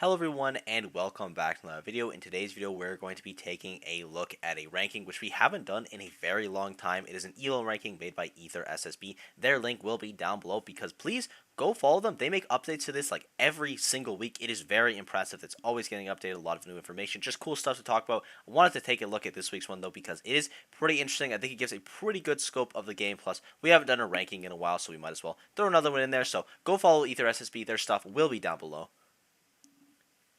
Hello everyone and welcome back to another video. In today's video we're going to be taking a look at a ranking which we haven't done in a very long time. It is an ELO ranking made by ETHERSSB. Their link will be down below because please go follow them. They make updates to this like every single week. It is very impressive. It's always getting updated, a lot of new information, just cool stuff to talk about. I wanted to take a look at this week's one though because it is pretty interesting. I think it gives a pretty good scope of the game. Plus we haven't done a ranking in a while, so we might as well throw another one in there. So go follow ETHERSSB. Their stuff will be down below.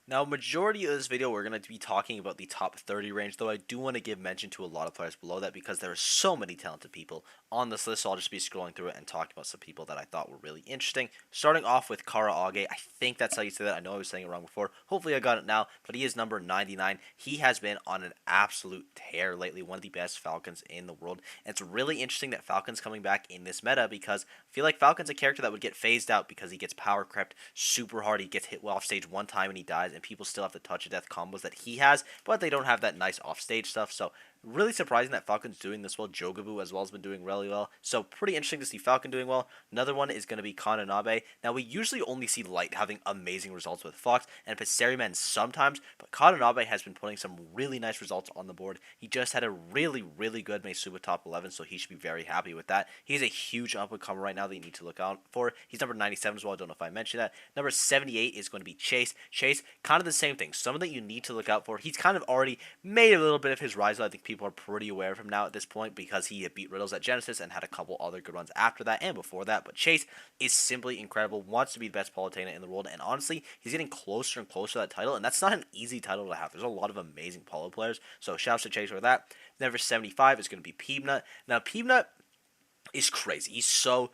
Now, majority of this video, we're going to be talking about the top 30 range, though I do want to give mention to a lot of players below that because there are so many talented people on this list, so I'll just be scrolling through it and talking about some people that I thought were really interesting. Starting off with Karaage, I think that's how you say that. I know I was saying it wrong before. Hopefully I got it now, but he is number 99. He has been on an absolute tear lately, one of the best Falcons in the world. And it's really interesting that Falcon's coming back in this meta because I feel like Falcon's a character that would get phased out because he gets power crept super hard. He gets hit off stage one time and he dies, and people still have the touch of death combos that he has, but they don't have that nice offstage stuff. So really surprising that Falcon's doing this well. Jogaboo as well has been doing really well. So pretty interesting to see Falcon doing well. Another one is going to be Kananabe. Now we usually only see Light having amazing results with Fox and Passeriman sometimes, but Kananabe has been putting some really nice results on the board. He just had a really good Meisuba top 11, so he should be very happy with that. He's a huge up-and-comer right now that you need to look out for. He's number 97 as well. I don't know if I mentioned that. Number 78 is going to be Chase. Chase, kind of the same thing. Someone that you need to look out for. He's kind of already made a little bit of his rise. I think people are pretty aware of him now at this point because he beat Riddles at Genesis and had a couple other good runs after that and before that. But Chase is simply incredible, wants to be the best Palutena in the world, and honestly, he's getting closer and closer to that title, and that's not an easy title to have. There's a lot of amazing Palo players, so shouts to Chase for that. Number 75 is going to be Peebnut. Now, Peebnut is crazy. He's so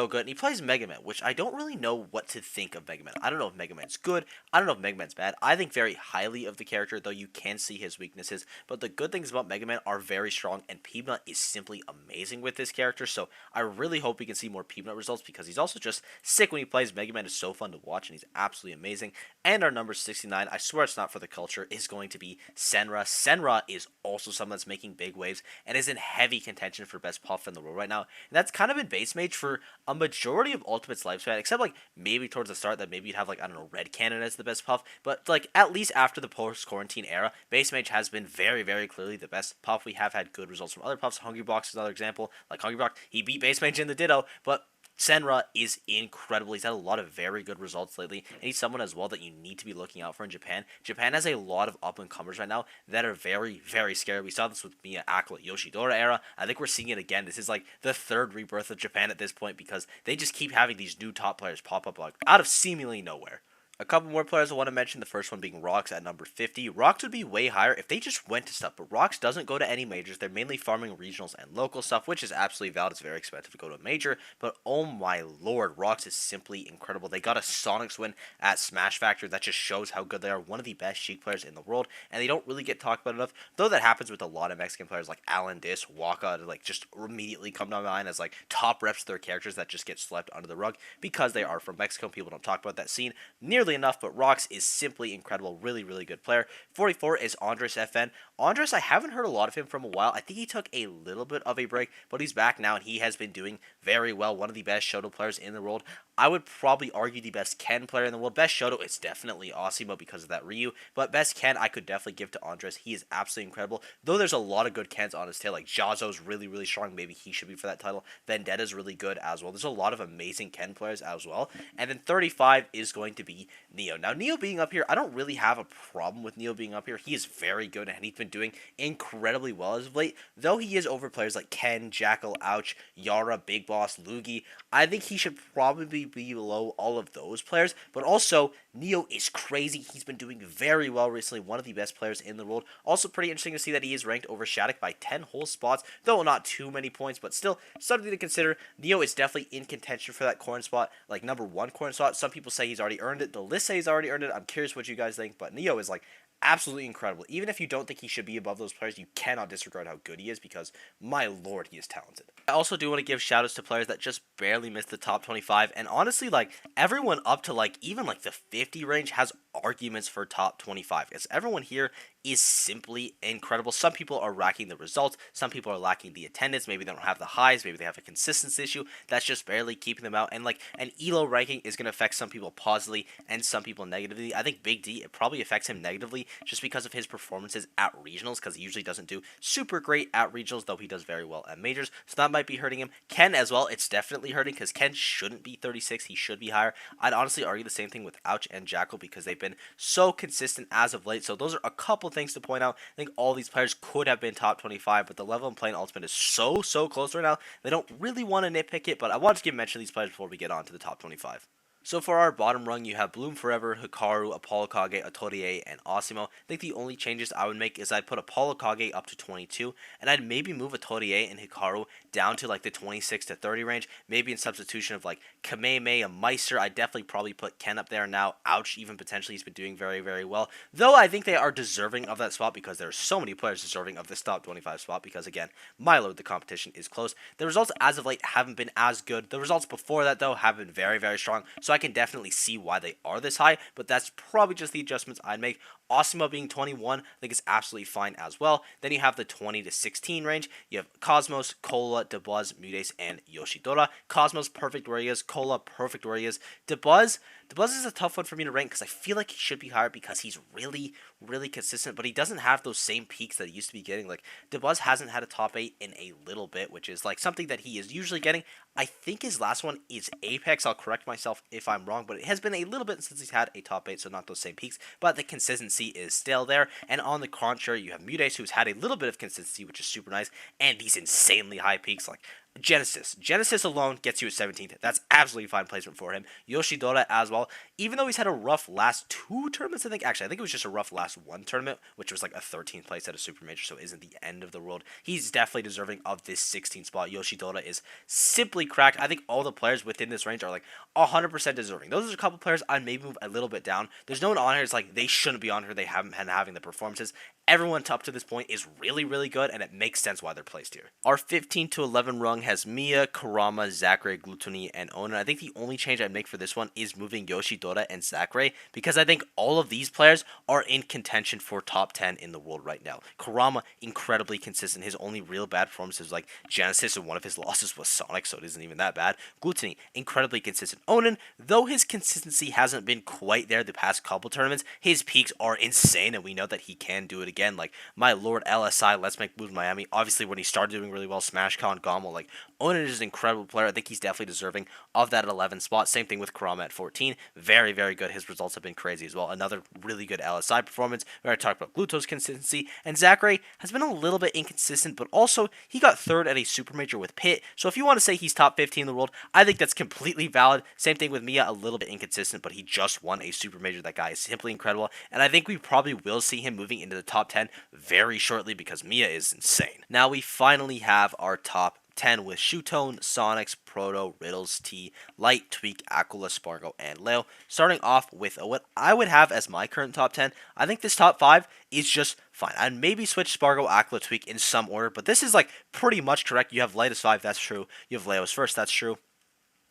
good. And he plays Mega Man, which I don't really know what to think of Mega Man. I don't know if Mega Man's good. I don't know if Mega Man's bad. I think very highly of the character, though you can see his weaknesses. But the good things about Mega Man are very strong, and Peebnut is simply amazing with this character. So I really hope we can see more Peebnut results because he's also just sick when he plays. Mega Man is so fun to watch, and he's absolutely amazing. And our number 69, I swear it's not for the culture, is going to be Senra. Senra is also someone that's making big waves and is in heavy contention for best puff in the world right now. And that's kind of been base mage for a majority of Ultimate's lifespan, except like maybe towards the start that maybe you'd have like, I don't know, Red Cannon as the best puff, but like at least after the post-quarantine era, base mage has been very clearly the best puff. We have had good results from other puffs. Hungry Box is another example. Like Hungry Box, he beat base mage in the Ditto, but Senra is incredible. He's had a lot of very good results lately, and he's someone as well that you need to be looking out for in Japan. Japan has a lot of up-and-comers right now that are very scary. We saw this with Mia Akla Yoshidora era. I think we're seeing it again. This is like the third rebirth of Japan at this point because they just keep having these new top players pop up like out of seemingly nowhere. A couple more players I want to mention, the first one being Rox at number 50. Rox would be way higher if they just went to stuff, but Rox doesn't go to any majors. They're mainly farming regionals and local stuff, which is absolutely valid. It's very expensive to go to a major, but oh my lord, Rox is simply incredible. They got a Sonics win at Smash Factor. That just shows how good they are. One of the best Sheik players in the world, and they don't really get talked about enough, though that happens with a lot of Mexican players like Alan Dis, Waka, to like just immediately come to mind as like top reps to their characters that just get swept under the rug because they are from Mexico. People don't talk about that scene nearly enough, but Rox is simply incredible. Really good player. 44 is Andres FN. Andres, I haven't heard a lot of him from a while. I think he took a little bit of a break, but he's back now, and he has been doing very well. One of the best Shoto players in the world. I would probably argue the best Ken player in the world. Best Shoto, it's definitely Osimo because of that Ryu, but best Ken, I could definitely give to Andres. He is absolutely incredible, though there's a lot of good Kens on his tail. Like Jazo's really strong. Maybe he should be for that title. Vendetta's really good as well. There's a lot of amazing Ken players as well. And then 35 is going to be Neo. Now, Neo being up here, I don't really have a problem with Neo being up here. He is very good, and he's been doing incredibly well as of late, though he is over players like Ken, Jackal, Ouch, Yara, Big Boss, Lugi. I think he should probably be below all of those players, but also Neo is crazy. He's been doing very well recently, one of the best players in the world. Also pretty interesting to see that he is ranked over Shattuck by 10 whole spots, though not too many points, but still something to consider. Neo is definitely in contention for that corn spot, like number 1 corn spot. Some people say he's already earned it. The list say he's already earned it. I'm curious what you guys think, but Neo is like absolutely incredible. Even if you don't think he should be above those players, you cannot disregard how good he is because, my lord, he is talented. I also do want to give shoutouts to players that just barely missed the top 25, and honestly, like, everyone up to, like, even, like, the 50 range has arguments for top 25, because everyone here is simply incredible. Some people are lacking the results, some people are lacking the attendance, maybe they don't have the highs, maybe they have a consistency issue that's just barely keeping them out, and like an ELO ranking is going to affect some people positively and some people negatively. I think Big D, it probably affects him negatively just because of his performances at regionals, because he usually doesn't do super great at regionals, though he does very well at majors, so that might be hurting him. Ken as well, it's definitely hurting because Ken shouldn't be 36, he should be higher. I'd honestly argue the same thing with Ouch and Jackal because they've been so consistent as of late. So those are a couple things to point out. I think all these players could have been top 25, but the level I'm playing Ultimate is so close right now. They don't really want to nitpick it, but I wanted to give mention of these players before we get on to the top 25. So for our bottom rung, you have Bloom Forever, Hikaru, Apollo Kage, Otorie, and Osimo. I think the only changes I would make is I'd put Apollo Kage up to 22, and I'd maybe move Otorie and Hikaru down to like the 26 to 30 range, maybe in substitution of like Kameme and Meister. I'd definitely probably put Ken up there now. Ouch, even potentially he's been doing very well. Though I think they are deserving of that spot because there are so many players deserving of this top 25 spot because again, my lord, the competition is close. The results as of late haven't been as good. The results before that though have been very strong, so I can definitely see why they are this high, but that's probably just the adjustments I'd make. Osimo being 21, I think is absolutely fine as well. Then you have the 20 to 16 range. You have Cosmos, Cola, Dabuz, Mutes, and Yoshidora. Cosmos perfect where he is. Cola perfect where he is. Dabuz is a tough one for me to rank because I feel like he should be higher because he's really consistent, but he doesn't have those same peaks that he used to be getting. Like Dabuz hasn't had a top 8 in a little bit, which is like something that he is usually getting. I think his last one is Apex. I'll correct myself if I'm wrong, but it has been a little bit since he's had a top 8, so not those same peaks, but the consistency is still there. And on the contrary, you have Mutes, who's had a little bit of consistency, which is super nice, and these insanely high peaks like Genesis alone gets you at 17th. That's absolutely fine placement for him. Yoshidora as well. Even though he's had a rough last 2 tournaments, I think it was just a rough last 1 tournament, which was like a 13th place at a super major, so it isn't the end of the world. He's definitely deserving of this 16th spot. Yoshidora is simply cracked. I think all the players within this range are like 100% deserving. Those are a couple players I'd maybe move a little bit down. There's no one on here. It's like they shouldn't be on here. They haven't been having the performances. Everyone up to this point is really good, and it makes sense why they're placed here. Our 15 to 11 rung has Mia, Kurama, Zachary, Gluttony, and Onan. I think the only change I'd make for this one is moving Yoshidora and Zachary, because I think all of these players are in contention for top 10 in the world right now. Kurama, incredibly consistent. His only real bad performance is like Genesis, and one of his losses was Sonic, so it isn't even that bad. Gluttony, incredibly consistent. Onan, though his consistency hasn't been quite there the past couple tournaments, his peaks are insane, and we know that he can do it again. Like, my lord LSI, Let's Make Moves Miami, obviously when he started doing really well, SmashCon, Gommel, like, Onan is an incredible player. I think he's definitely deserving of that 11 spot. Same thing with Kurama at 14. Very good. His results have been crazy as well. Another really good LSI performance. We already talked about Gluto's consistency. And Zachary has been a little bit inconsistent, but also he got 3rd at a super major with Pitt. So if you want to say he's top 15 in the world, I think that's completely valid. Same thing with Mia, a little bit inconsistent, but he just won a super major. That guy is simply incredible. And I think we probably will see him moving into the top 10 very shortly because Mia is insane. Now we finally have our top 10 with Shootone, Sonics, Proto, Riddles, T, Light, Tweak, Aquila, Spargo, and Leo. Starting off with what I would have as my current top 10. I think this top 5 is just fine. I'd maybe switch Spargo, Aquila, Tweak in some order, but this is like pretty much correct. You have Light as 5, that's true. You have Leo as first, that's true.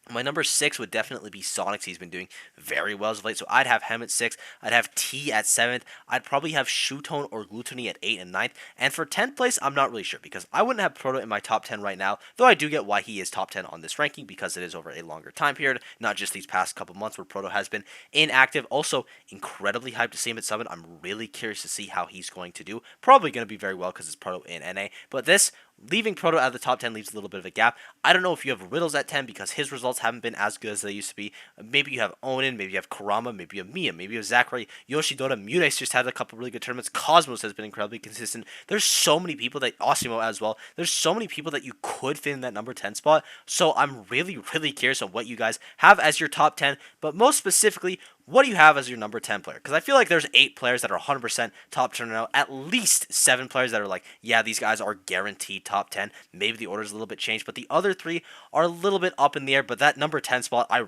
My number 6 would definitely be Sonics. He's been doing very well as of late. So I'd have him at 6. I'd have T at 7th. I'd probably have Shootone or Gluttony at 8 and 9th. And for 10th place, I'm not really sure because I wouldn't have Proto in my top 10 right now. Though I do get why he is top 10 on this ranking because it is over a longer time period. Not just these past couple months where Proto has been inactive. Also, incredibly hyped to see him at Summit. I'm really curious to see how he's going to do. Probably going to be very well because it's Proto in NA. But this, leaving Proto out of the top 10 leaves a little bit of a gap. I don't know if you have Riddles at 10 because his results haven't been as good as they used to be. Maybe you have Onan, maybe you have Kurama, maybe you have Mia, maybe you have Zachary, Yoshidora, Mutes just had a couple really good tournaments. Cosmos has been incredibly consistent. There's so many people that, Osimo as well, there's so many people that you could fit in that number 10 spot. So I'm really curious on what you guys have as your top 10, but most specifically, what do you have as your number 10 player? Because I feel like there's 8 players that are 100% top 10 now. At least 7 players that are like, yeah, these guys are guaranteed top 10. Maybe the order's a little bit changed, but the other 3 are a little bit up in the air. But that number 10 spot, I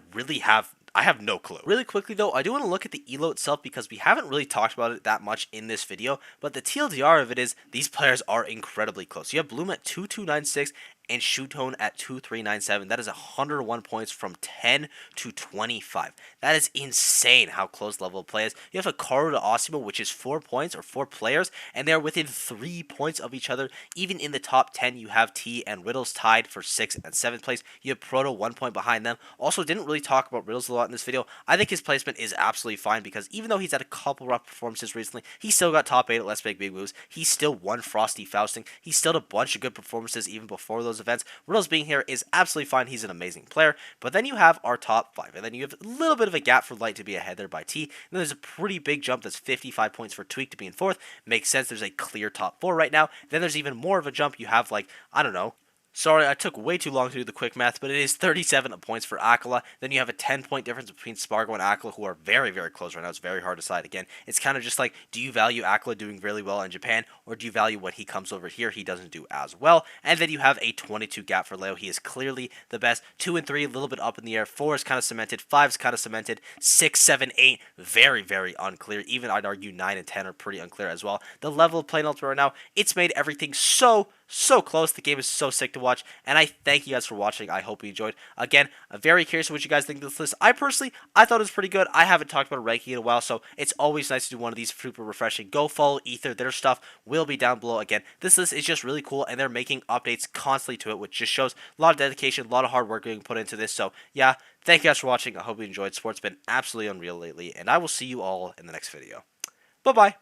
have no clue. Really quickly though, I do want to look at the ELO itself because we haven't really talked about it that much in this video, but the TLDR of it is these players are incredibly close. You have Bloom at 2296 and Shoe Tone at 2397. That is 101 points from 10 to 25. That is insane how close level of play is. You have a Karu to Osimo, which is 4 points or 4 players, and they're within 3 points of each other. Even in the top 10, you have T and Riddles tied for 6th and 7th place. You have Proto 1 point behind them. Also, didn't really talk about Riddles a lot in this video. I think his placement is absolutely fine because even though he's had a couple rough performances recently, he still got top 8 at Let's Make Big Moves. He still won Frosty Fausting. He still had a bunch of good performances even before those events. Riddles being here is absolutely fine. He's an amazing player. But then you have our top 5, and then you have a little bit of a gap for Light to be ahead there by T. And then there's a pretty big jump that's 55 points for Tweak to be in 4th. Makes sense. There's a clear top 4 right now. Then there's even more of a jump. You have like, I don't know, sorry, I took way too long to do the quick math, but it is 37 points for Aquila. Then you have a 10-point difference between Spargo and Aquila, who are very, very close right now. It's very hard to decide. Again, it's kind of just like, do you value Aquila doing really well in Japan, or do you value what he comes over here he doesn't do as well? And then you have a 22 gap for Leo. He is clearly the best. 2 and 3, a little bit up in the air. 4 is kind of cemented. 5 is kind of cemented. 6, 7, 8, very, very unclear. Even I'd argue 9 and 10 are pretty unclear as well. The level of playing Ultimate right now, it's made everything so close. The game is so sick to watch, and I thank you guys for watching. I hope you enjoyed. Again, I'm very curious what you guys think of this list. I thought it was pretty good. I haven't talked about a ranking in a while, so it's always nice to do one of these super refreshing. Go follow Ether. Their stuff will be down below. Again, this list is just really cool, and they're making updates constantly to it, which just shows a lot of dedication, a lot of hard work being put into this. So yeah, thank you guys for watching. I hope you enjoyed. Sport's been absolutely unreal lately, and I will see you all in the next video. Bye-bye.